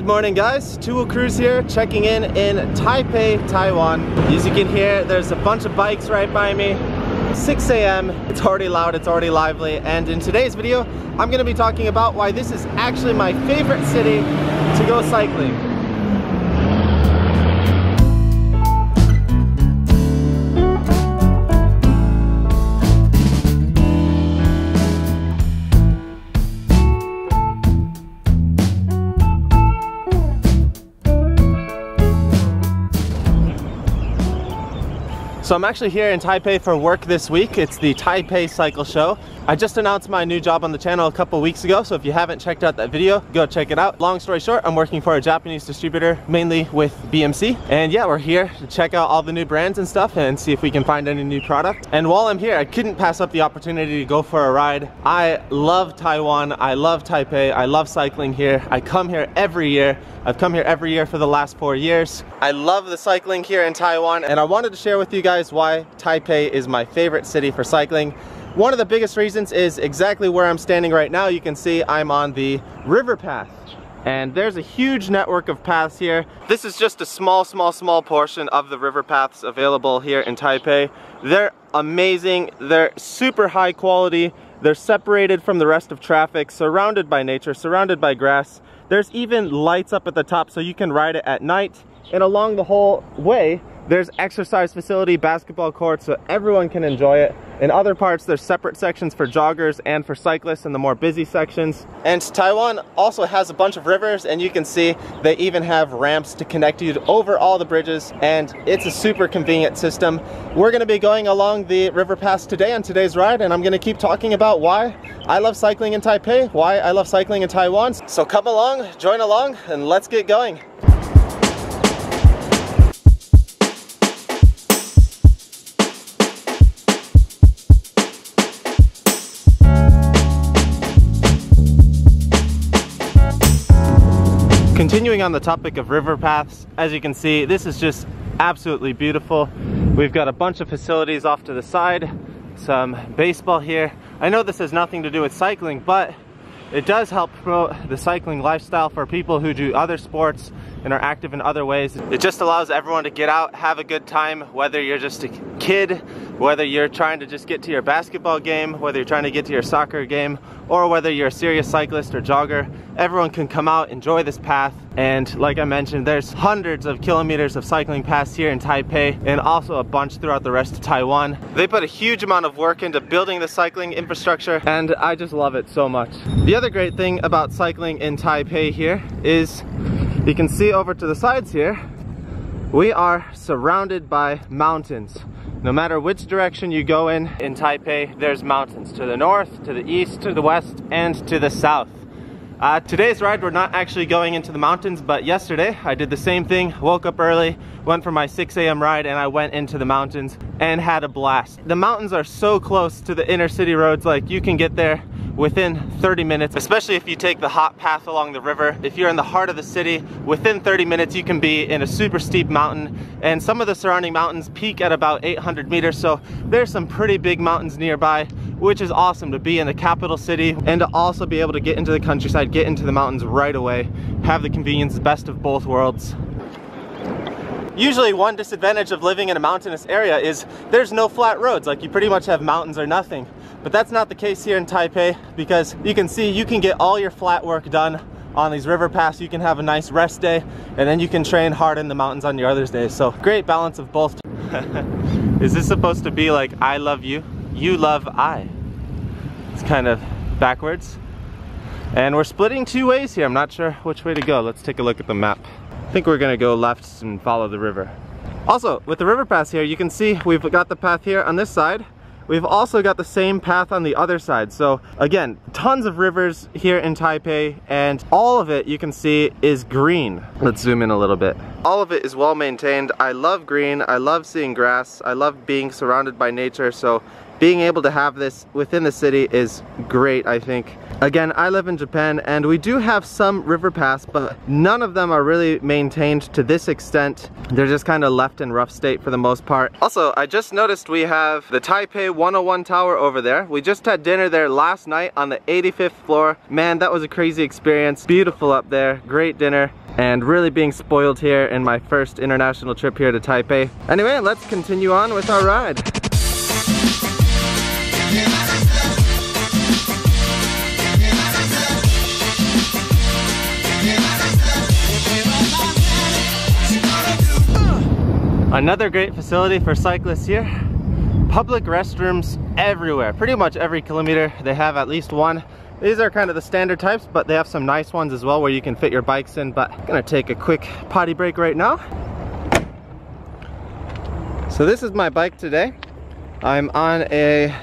Good morning guys, Two Cruise here, checking in Taipei, Taiwan. As you can hear, there's a bunch of bikes right by me. 6 a.m, it's already loud, it's already lively, and in today's video, I'm going to be talking about why this is actually my favorite city to go cycling. So I'm actually here in Taipei for work this week. It's the Taipei Cycle Show. I just announced my new job on the channel a couple weeks ago, so if you haven't checked out that video, go check it out. Long story short, I'm working for a Japanese distributor, mainly with BMC. And yeah, we're here to check out all the new brands and stuff and see if we can find any new product. And while I'm here, I couldn't pass up the opportunity to go for a ride. I love Taiwan, I love Taipei, I love cycling here. I come here every year. I've come here every year for the last 4 years. I love the cycling here in Taiwan, and I wanted to share with you guys why Taipei is my favorite city for cycling. One of the biggest reasons is exactly where I'm standing right now. You can see I'm on the river path, and there's a huge network of paths here. This is just a small portion of the river paths available here in Taipei. They're amazing, they're super high quality, they're separated from the rest of traffic, surrounded by nature, surrounded by grass. There's even lights up at the top so you can ride it at night, and along the whole way there's exercise facility, basketball courts, so everyone can enjoy it. In other parts there's separate sections for joggers and for cyclists in the more busy sections. And Taiwan also has a bunch of rivers, and you can see they even have ramps to connect you over all the bridges, and it's a super convenient system. We're going to be going along the river paths today on today's ride, and I'm going to keep talking about why I love cycling in Taipei, why I love cycling in Taiwan. So come along, join along, and let's get going. Continuing on the topic of river paths, as you can see, this is just absolutely beautiful. We've got a bunch of facilities off to the side, some baseball here. I know this has nothing to do with cycling, but it does help promote the cycling lifestyle for people who do other sports and are active in other ways. It just allows everyone to get out, have a good time, whether you're just a kid, whether you're trying to just get to your basketball game, whether you're trying to get to your soccer game, or whether you're a serious cyclist or jogger. Everyone can come out, enjoy this path, and like I mentioned, there's hundreds of kilometers of cycling paths here in Taipei, and also a bunch throughout the rest of Taiwan. They put a huge amount of work into building the cycling infrastructure, and I just love it so much. The other great thing about cycling in Taipei here is you can see over to the sides here, we are surrounded by mountains. No matter which direction you go in Taipei, there's mountains to the north, to the east, to the west, and to the south. Today's ride, we're not actually going into the mountains, but yesterday I did the same thing. Woke up early, went for my 6 a.m. ride, and I went into the mountains and had a blast. The mountains are so close to the inner city roads, like you can get there within 30 minutes, especially if you take the hot path along the river. If you're in the heart of the city, within 30 minutes you can be in a super steep mountain, and some of the surrounding mountains peak at about 800 meters, so there's some pretty big mountains nearby, which is awesome to be in the capital city and to also be able to get into the countryside, get into the mountains right away, have the convenience, best of both worlds. Usually one disadvantage of living in a mountainous area is there's no flat roads, like you pretty much have mountains or nothing. But that's not the case here in Taipei, because you can see you can get all your flat work done on these river paths. You can have a nice rest day, and then you can train hard in the mountains on your other days. So great balance of both. Is this supposed to be like I love you, you love I? It's kind of backwards. And we're splitting two ways here. I'm not sure which way to go. Let's take a look at the map. I think we're gonna go left and follow the river. Also, with the river paths here, you can see we've got the path here on this side. We've also got the same path on the other side. So again, tons of rivers here in Taipei, and all of it you can see is green. Let's zoom in a little bit. All of it is well maintained. I love green, I love seeing grass, I love being surrounded by nature, so being able to have this within the city is great, I think. Again, I live in Japan and we do have some river paths, but none of them are really maintained to this extent. They're just kind of left in rough state for the most part. Also, I just noticed we have the Taipei 101 tower over there. We just had dinner there last night on the 85th floor. Man, that was a crazy experience. Beautiful up there, great dinner, and really being spoiled here in my first international trip here to Taipei. Anyway, let's continue on with our ride. Another great facility for cyclists here. Public restrooms everywhere. Pretty much every kilometer they have at least one. These are kind of the standard types, but they have some nice ones as well where you can fit your bikes in. But I'm gonna take a quick potty break right now. So this is my bike today. I'm on a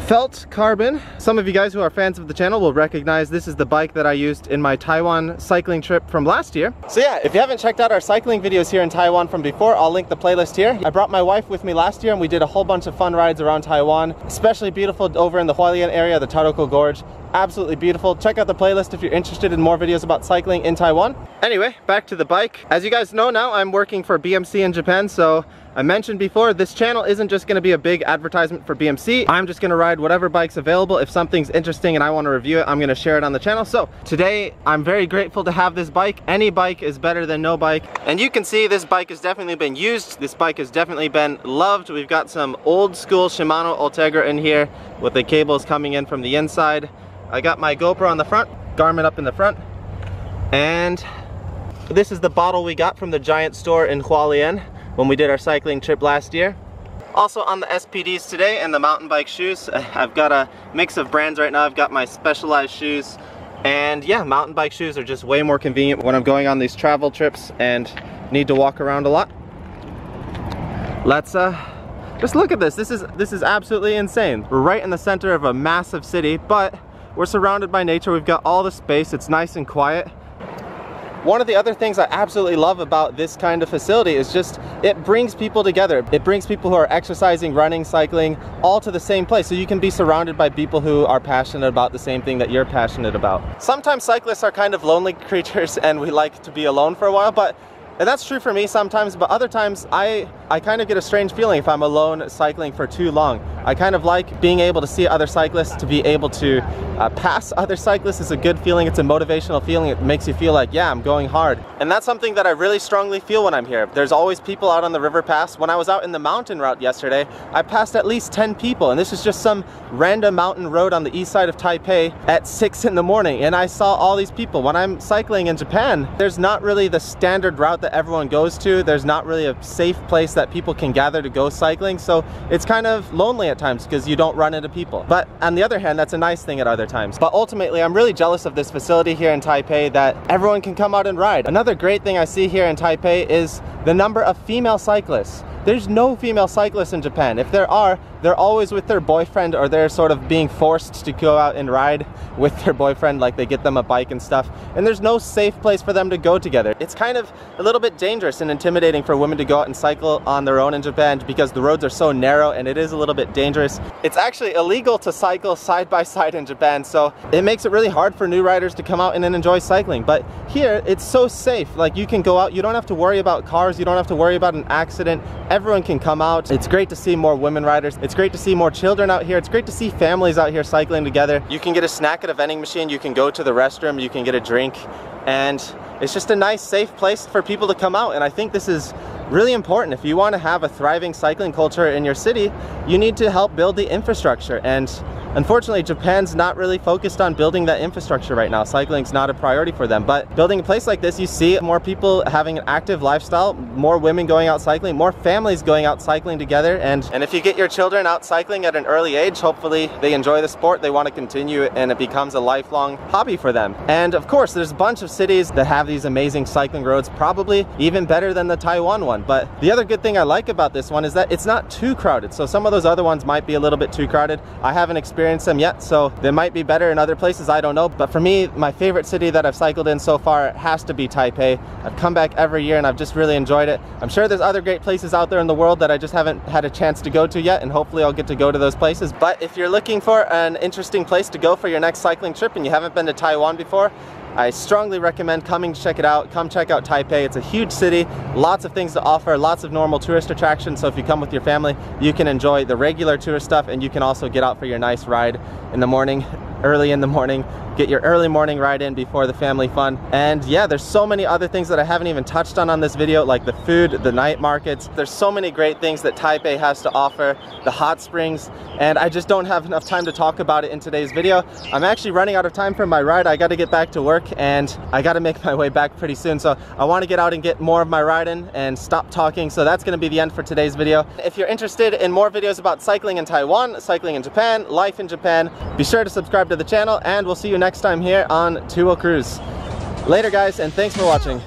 felt carbon. Some of you guys who are fans of the channel will recognize this is the bike that I used in my Taiwan cycling trip from last year. So yeah, if you haven't checked out our cycling videos here in Taiwan from before, I'll link the playlist here. I brought my wife with me last year and we did a whole bunch of fun rides around Taiwan, especially beautiful over in the Hualien area, the Taroko Gorge. Absolutely beautiful. Check out the playlist if you're interested in more videos about cycling in Taiwan. Anyway, back to the bike. As you guys know now, I'm working for BMC in Japan, so I mentioned before, this channel isn't just going to be a big advertisement for BMC. I'm just going to ride whatever bike's available. If something's interesting and I want to review it, I'm going to share it on the channel. So today, I'm very grateful to have this bike. Any bike is better than no bike. And you can see this bike has definitely been used. This bike has definitely been loved. We've got some old school Shimano Ultegra in here with the cables coming in from the inside. I got my GoPro on the front, Garmin up in the front, and this is the bottle we got from the giant store in Hualien when we did our cycling trip last year. Also on the SPDs today and the mountain bike shoes, I've got a mix of brands right now. I've got my Specialized shoes, and yeah, mountain bike shoes are just way more convenient when I'm going on these travel trips and need to walk around a lot. Let's just look at this. This is absolutely insane. We're right in the center of a massive city, but we're surrounded by nature. We've got all the space. It's nice and quiet. One of the other things I absolutely love about this kind of facility is just it brings people together. It brings people who are exercising, running, cycling, all to the same place. So you can be surrounded by people who are passionate about the same thing that you're passionate about. Sometimes cyclists are kind of lonely creatures and we like to be alone for a while, and that's true for me sometimes, but other times I kind of get a strange feeling if I'm alone cycling for too long. I kind of like being able to see other cyclists, to be able to pass other cyclists is a good feeling. It's a motivational feeling. It makes you feel like, yeah, I'm going hard. And that's something that I really strongly feel when I'm here. There's always people out on the river paths. When I was out in the mountain route yesterday, I passed at least 10 people, and this is just some random mountain road on the east side of Taipei at 6 in the morning, and I saw all these people. When I'm cycling in Japan, there's not really the standard route that everyone goes to. There's not really a safe place that people can gather to go cycling, so it's kind of lonely at times because you don't run into people. But on the other hand, that's a nice thing at other times. But ultimately, I'm really jealous of this facility here in Taipei that everyone can come out and ride. Another great thing I see here in Taipei is the number of female cyclists. There's no female cyclists in Japan. If there are, they're always with their boyfriend, or they're sort of being forced to go out and ride with their boyfriend, like they get them a bike and stuff. And there's no safe place for them to go together. It's kind of a little bit dangerous and intimidating for women to go out and cycle on their own in Japan because the roads are so narrow and it is a little bit dangerous. It's actually illegal to cycle side by side in Japan, so it makes it really hard for new riders to come out and enjoy cycling. But here, it's so safe. Like, you can go out, you don't have to worry about cars, you don't have to worry about an accident. Everyone can come out. It's great to see more women riders. It's great to see more children out here. It's great to see families out here cycling together. You can get a snack at a vending machine, you can go to the restroom, you can get a drink, and it's just a nice, safe place for people to come out. And I think this is really important. If you want to have a thriving cycling culture in your city, you need to help build the infrastructure. And unfortunately, Japan's not really focused on building that infrastructure right now. Cycling's not a priority for them. But building a place like this, you see more people having an active lifestyle, more women going out cycling, more families going out cycling together. And if you get your children out cycling at an early age, hopefully they enjoy the sport, they want to continue it, and it becomes a lifelong hobby for them. And of course, there's a bunch of cities that have these amazing cycling roads, probably even better than the Taiwan one. But the other good thing I like about this one is that it's not too crowded. So some of those other ones might be a little bit too crowded. I haven't experienced experienced them yet, so they might be better in other places, I don't know. But for me, my favorite city that I've cycled in so far has to be Taipei. I've come back every year and I've just really enjoyed it. I'm sure there's other great places out there in the world that I just haven't had a chance to go to yet, and hopefully I'll get to go to those places. But if you're looking for an interesting place to go for your next cycling trip and you haven't been to Taiwan before, I strongly recommend coming to check it out. Come check out Taipei. It's a huge city, lots of things to offer, lots of normal tourist attractions. So if you come with your family, you can enjoy the regular tourist stuff, and you can also get out for your nice ride in the morning, early in the morning. Get your early morning ride in before the family fun. And yeah, there's so many other things that I haven't even touched on this video, like the food, the night markets. There's so many great things that Taipei has to offer, the hot springs, and I just don't have enough time to talk about it in today's video. I'm actually running out of time for my ride. I got to get back to work and I got to make my way back pretty soon. So I want to get out and get more of my ride in and stop talking. So that's going to be the end for today's video. If you're interested in more videos about cycling in Taiwan, cycling in Japan, life in Japan, be sure to subscribe to the channel, and we'll see you next time here on Tuo Cruise. Later guys, and thanks for watching.